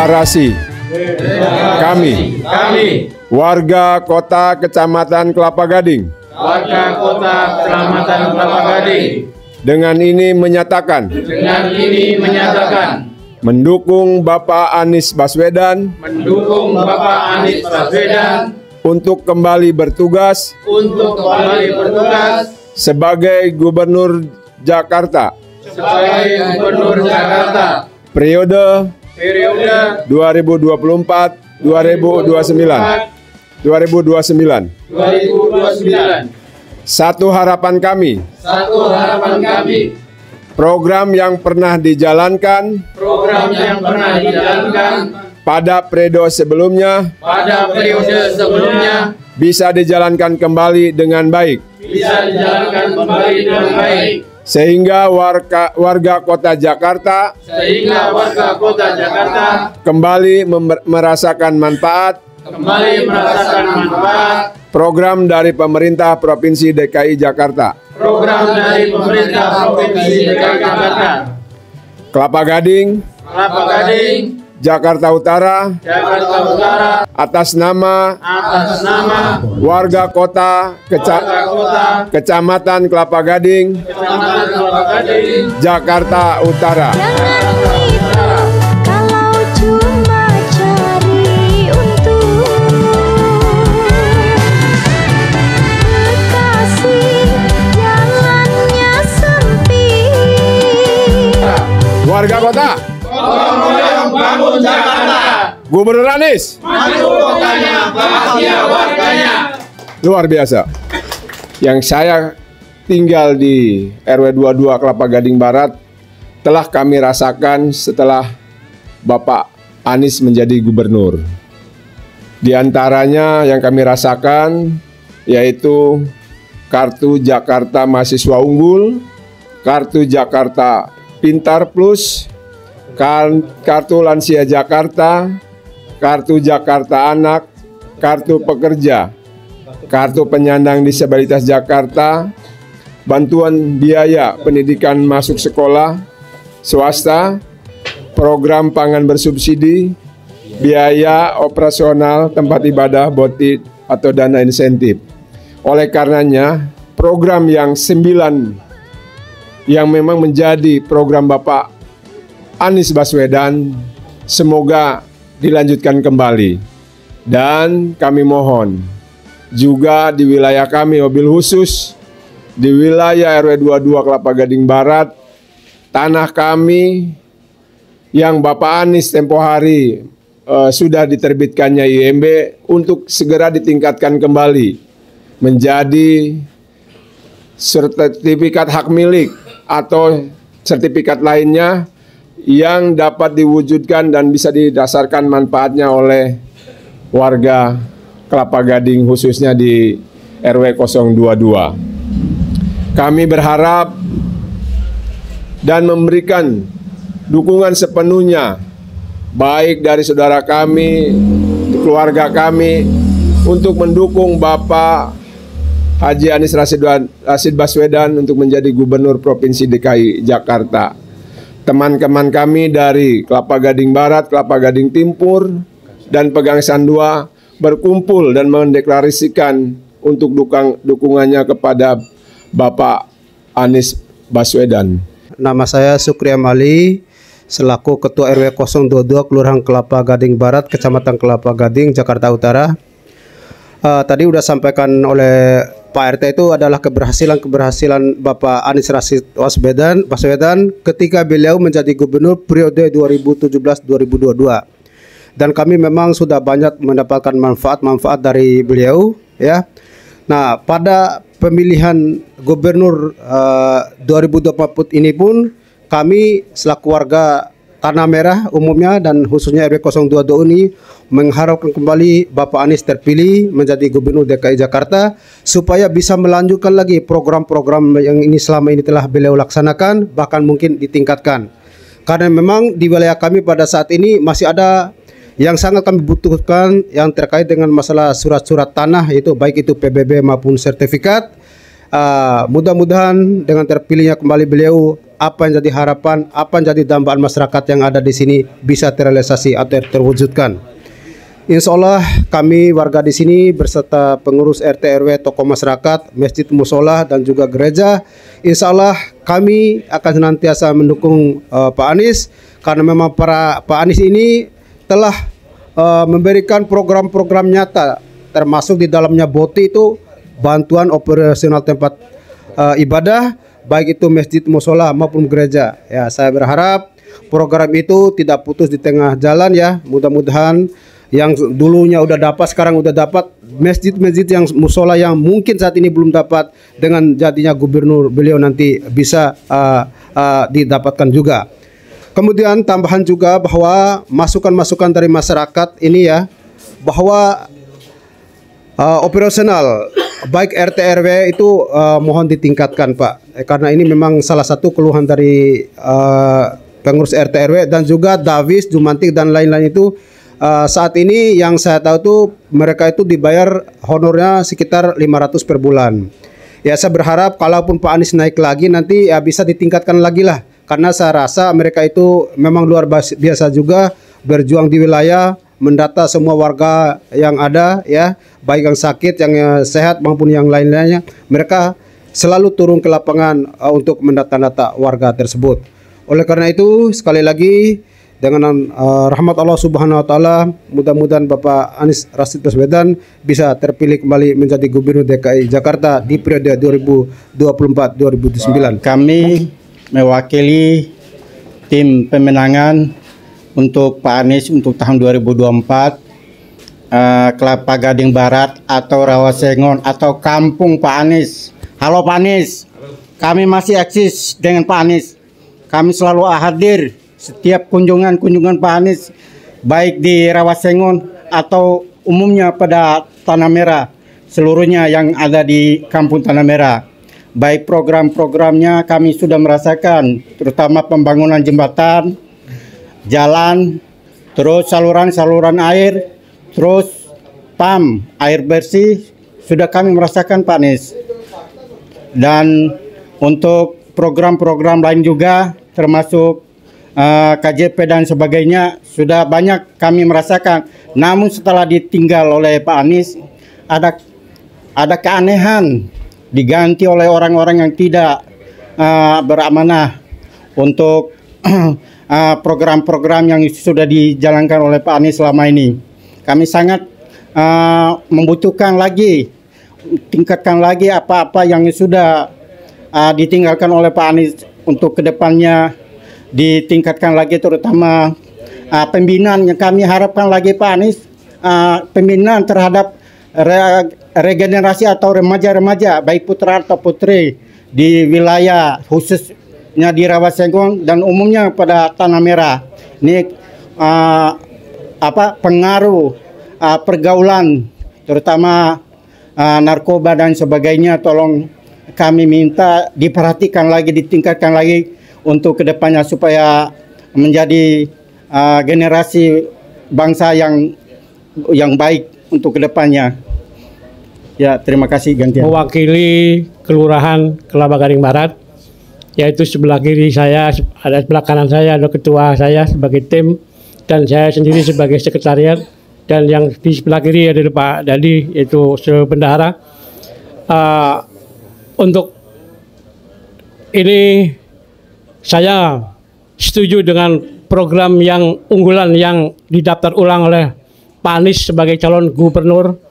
Deklarasi kami, warga Kota Kecamatan Kelapa Gading, dengan ini menyatakan mendukung Bapak Anies Baswedan untuk kembali bertugas sebagai Gubernur Jakarta periode 2024-2029. Satu harapan kami, program yang pernah dijalankan pada periode sebelumnya bisa dijalankan kembali dengan baik, sehingga warga kota Jakarta kembali merasakan manfaat program dari pemerintah Provinsi DKI Jakarta. Kelapa Gading, Jakarta Utara, atas nama warga kota Kecamatan Kelapa Gading, Jakarta Utara. Warga kota, bangun Jakarta. Gubernur Anies, maju kotanya, bahagia warganya. Luar biasa. Yang saya tinggal di RW 22 Kelapa Gading Barat telah kami rasakan setelah Bapak Anies menjadi gubernur. Di antaranya yang kami rasakan yaitu kartu Jakarta Mahasiswa Unggul, kartu Jakarta Pintar Plus, kartu Lansia Jakarta, kartu Jakarta Anak, kartu Pekerja, kartu Penyandang Disabilitas Jakarta, bantuan biaya pendidikan masuk sekolah swasta, program pangan bersubsidi, biaya operasional tempat ibadah, BOTI atau dana insentif. Oleh karenanya, program yang 9 yang memang menjadi program Bapak Anies Baswedan semoga dilanjutkan kembali. Dan kami mohon juga di wilayah kami, mobil khusus di wilayah RW 22 Kelapa Gading Barat, tanah kami yang Bapak Anies tempo hari sudah diterbitkannya IMB untuk segera ditingkatkan kembali menjadi sertifikat hak milik atau sertifikat lainnya yang dapat diwujudkan dan bisa didasarkan manfaatnya oleh warga Kelapa Gading khususnya di RW 022. Kami berharap dan memberikan dukungan sepenuhnya baik dari saudara kami, keluarga kami untuk mendukung Bapak Haji Anies Rashid Baswedan untuk menjadi Gubernur Provinsi DKI Jakarta. Teman-teman kami dari Kelapa Gading Barat, Kelapa Gading Timur, dan Pegangsaan 2 berkumpul dan mendeklarasikan untuk dukungannya kepada Bapak Anies Baswedan. Nama saya Sukri Amali, selaku Ketua RW 022 Kelurahan Kelapa Gading Barat, Kecamatan Kelapa Gading, Jakarta Utara. Tadi sudah sampaikan oleh Pak RT itu adalah keberhasilan Bapak Anies Rashid Baswedan ketika beliau menjadi gubernur periode 2017-2022. Dan kami memang sudah banyak mendapatkan manfaat dari beliau, ya. Nah, pada pemilihan gubernur 2024 ini pun kami selaku warga Tanah Merah umumnya dan khususnya RW 022 ini mengharapkan kembali Bapak Anies terpilih menjadi Gubernur DKI Jakarta supaya bisa melanjutkan lagi program-program yang selama ini telah beliau laksanakan, bahkan mungkin ditingkatkan. Karena memang di wilayah kami pada saat ini masih ada yang sangat kami butuhkan yang terkait dengan masalah surat-surat tanah, itu baik itu PBB maupun sertifikat. Mudah-mudahan dengan terpilihnya kembali beliau, apa yang jadi harapan, apa yang jadi dambaan masyarakat yang ada di sini bisa terrealisasi atau terwujudkan. Insya Allah kami warga di sini beserta pengurus RT RW, tokoh masyarakat, masjid, musola dan juga gereja, insya Allah kami akan senantiasa mendukung Pak Anies, karena memang Pak Anies ini telah memberikan program-program nyata, termasuk di dalamnya BOTI itu bantuan operasional tempat ibadah, baik itu masjid, musola maupun gereja. Ya, saya berharap program itu tidak putus di tengah jalan ya. Mudah-mudahan yang dulunya udah dapat, sekarang udah dapat, masjid-masjid yang musola yang mungkin saat ini belum dapat, dengan jadinya gubernur beliau nanti bisa didapatkan juga. Kemudian tambahan juga bahwa masukan-masukan dari masyarakat ini ya, bahwa operasional baik RT RW itu mohon ditingkatkan Pak, karena ini memang salah satu keluhan dari pengurus RT RW dan juga Davis, Jumantik dan lain-lain itu. Saat ini yang saya tahu tuh mereka itu dibayar honornya sekitar 500 per bulan. Ya, saya berharap kalaupun Pak Anies naik lagi nanti ya bisa ditingkatkan lagi lah, karena saya rasa mereka itu memang luar biasa juga berjuang di wilayah, mendata semua warga yang ada ya, baik yang sakit, yang sehat maupun yang lain-lainnya. Mereka selalu turun ke lapangan untuk mendata-data warga tersebut. Oleh karena itu sekali lagi dengan rahmat Allah Subhanahu wa taala, mudah-mudahan Bapak Anies Rashid Baswedan bisa terpilih kembali menjadi Gubernur DKI Jakarta di periode 2024-2029. Kami mewakili tim pemenangan untuk Pak Anies untuk tahun 2024 Kelapa Gading Barat atau Rawasengon atau Kampung Pak Anies. Halo Pak Anies, kami masih eksis dengan Pak Anies. Kami selalu hadir setiap kunjungan Pak Anies, baik di Rawasengon atau umumnya pada Tanah Merah, seluruhnya yang ada di Kampung Tanah Merah. Baik program-programnya kami sudah merasakan, terutama pembangunan jembatan, jalan, terus saluran-saluran air, terus PAM, air bersih, sudah kami merasakan Pak Anies. Dan untuk program-program lain juga, termasuk KJP dan sebagainya, sudah banyak kami merasakan. Namun setelah ditinggal oleh Pak Anies, ada keanehan, diganti oleh orang-orang yang tidak beramanah untuk program-program yang sudah dijalankan oleh Pak Anies selama ini. Kami sangat membutuhkan lagi, tingkatkan lagi apa-apa yang sudah ditinggalkan oleh Pak Anies untuk kedepannya, ditingkatkan lagi, terutama pembinaan yang kami harapkan lagi Pak Anies, pembinaan terhadap regenerasi atau remaja-remaja baik putra atau putri di wilayah khususnya di Rawasengon dan umumnya pada Tanah Merah. Ini pengaruh pergaulan, terutama narkoba dan sebagainya, tolong kami minta diperhatikan lagi, ditingkatkan lagi untuk kedepannya supaya menjadi generasi bangsa yang baik untuk kedepannya. Ya, terima kasih gantian. Mewakili Kelurahan Kelapa Gading Barat, yaitu sebelah kiri saya, ada sebelah kanan saya ada ketua saya sebagai tim, dan saya sendiri sebagai sekretariat, dan yang di sebelah kiri ada Pak Dadi, yaitu sebendahara. Untuk ini saya setuju dengan program yang unggulan yang didaftar ulang oleh Pak Anies sebagai calon gubernur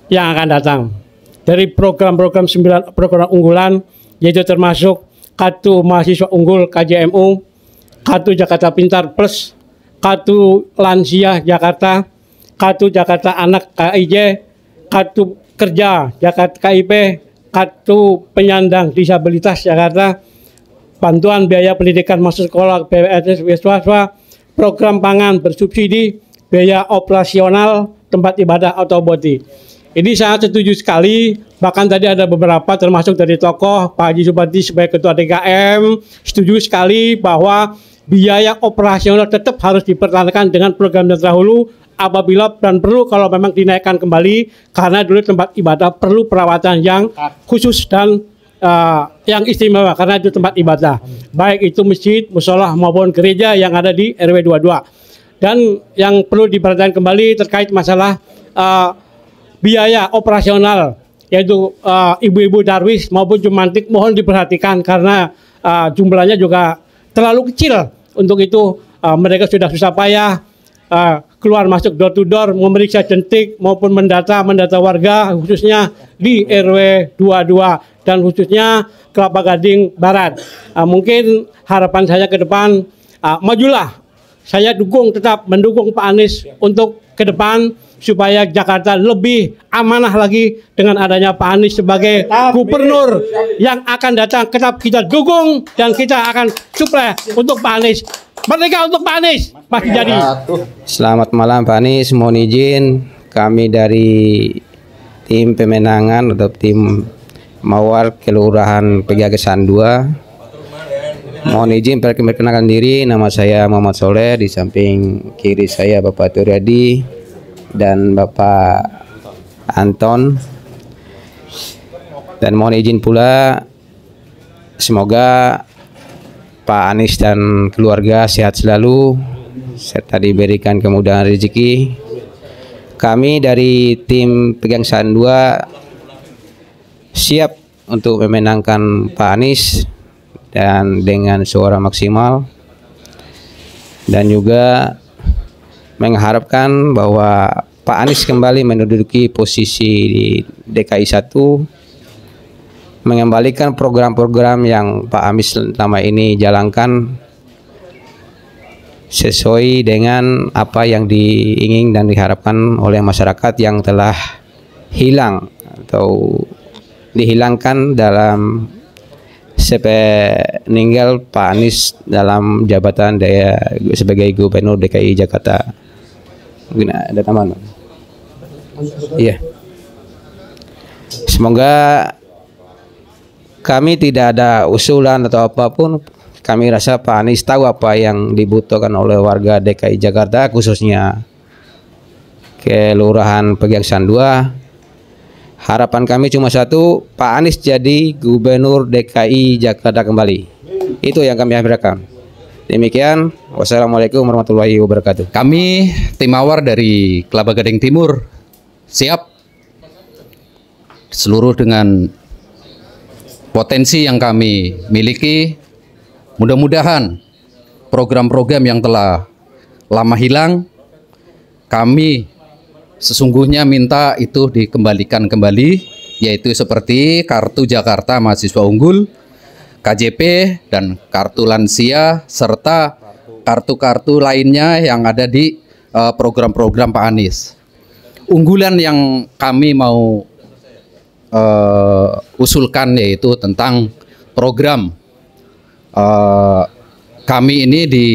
yang akan datang. Dari program-program 9 program unggulan, yaitu termasuk Kartu Mahasiswa Unggul KJMU, Kartu Jakarta Pintar Plus, Kartu Lansia Jakarta, Kartu Jakarta Anak KIJ, Kartu Kerja Jakarta KIP, Kartu Penyandang Disabilitas Jakarta, bantuan biaya pendidikan masuk sekolah PNS swasta, program pangan bersubsidi, biaya operasional tempat ibadah atau BOTI. Ini sangat setuju sekali, bahkan tadi ada beberapa termasuk dari tokoh Pak Haji Supati sebagai ketua DKM, setuju sekali bahwa biaya operasional tetap harus dipertahankan dengan program yang terdahulu, apabila dan perlu kalau memang dinaikkan kembali, karena dulu tempat ibadah perlu perawatan yang khusus dan yang istimewa karena itu tempat ibadah, baik itu masjid, mushola maupun gereja yang ada di RW 22. Dan yang perlu diperhatikan kembali terkait masalah biaya operasional, yaitu ibu-ibu darwis maupun jumantik mohon diperhatikan karena jumlahnya juga terlalu kecil. Untuk itu mereka sudah susah payah keluar masuk door to door, memeriksa jentik maupun mendata warga khususnya di RW 22 dan khususnya Kelapa Gading Barat. Mungkin harapan saya ke depan, majulah. Saya tetap mendukung Pak Anies untuk ke depan supaya Jakarta lebih amanah lagi dengan adanya Pak Anies sebagai gubernur yang akan datang. Tetap kita dukung dan kita akan supply untuk Pak Anies. Merdeka untuk Pak Anies pasti jadi. Selamat malam Pak Anies, mohon izin kami dari tim pemenangan atau tim Mawar Kelurahan Pegagesan 2. Mohon izin perkenalkan diri, nama saya Muhammad Soleh, di samping kiri saya Bapak Turyadi dan Bapak Anton. Dan mohon izin pula semoga Pak Anies dan keluarga sehat selalu serta diberikan kemudahan rezeki. Kami dari tim Pegagesan 2 siap untuk memenangkan Pak Anies dan dengan suara maksimal, dan juga mengharapkan bahwa Pak Anies kembali menduduki posisi di DKI 1, mengembalikan program-program yang Pak Anies selama ini jalankan sesuai dengan apa yang diingin dan diharapkan oleh masyarakat yang telah hilang atau dihilangkan dalam sepeninggal Pak Anies dalam jabatan sebagai Gubernur DKI Jakarta. Mungkin ada tambahan? Iya. Semoga kami tidak ada usulan atau apapun. Kami rasa Pak Anies tahu apa yang dibutuhkan oleh warga DKI Jakarta, khususnya Kelurahan Pegagesan 2. Harapan kami cuma satu, Pak Anies jadi Gubernur DKI Jakarta kembali. Itu yang kami harapkan. Demikian, wassalamualaikum warahmatullahi wabarakatuh. Kami tim Mawar dari Kelapa Gading Timur siap seluruh dengan potensi yang kami miliki. Mudah-mudahan program-program yang telah lama hilang, kami sesungguhnya minta itu dikembalikan kembali, yaitu seperti Kartu Jakarta Mahasiswa Unggul, KJP, dan Kartu Lansia, serta kartu-kartu lainnya yang ada di program-program Pak Anies. Unggulan yang kami mau usulkan yaitu tentang program kami ini di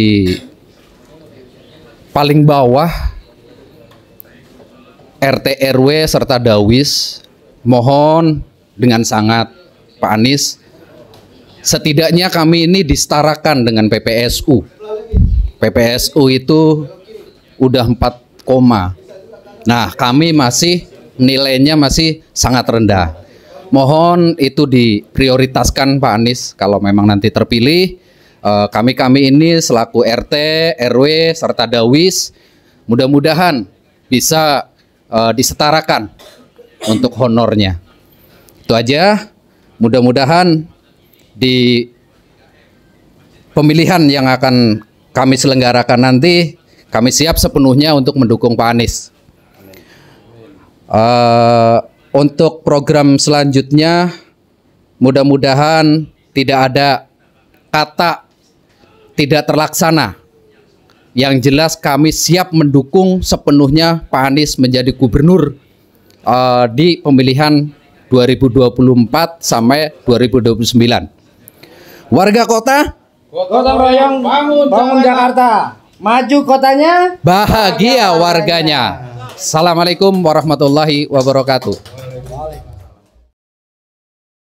paling bawah RT RW serta Dawis, mohon dengan sangat Pak Anies, setidaknya kami ini disetarakan dengan PPSU. PPSU itu udah 4, nah kami masih nilainya masih sangat rendah. Mohon itu diprioritaskan Pak Anies kalau memang nanti terpilih. Kami ini selaku RT, RW, serta Dawis mudah-mudahan bisa disetarakan untuk honornya. Itu aja. Mudah-mudahan di pemilihan yang akan kami selenggarakan nanti, kami siap sepenuhnya untuk mendukung Pak Anies. Untuk program selanjutnya, mudah-mudahan tidak ada kata tidak terlaksana. Yang jelas kami siap mendukung sepenuhnya Pak Anies menjadi gubernur di pemilihan 2024 sampai 2029. Warga kota, gotong royong bangun Jakarta. Maju kotanya, bahagia warganya. Assalamualaikum warahmatullahi wabarakatuh.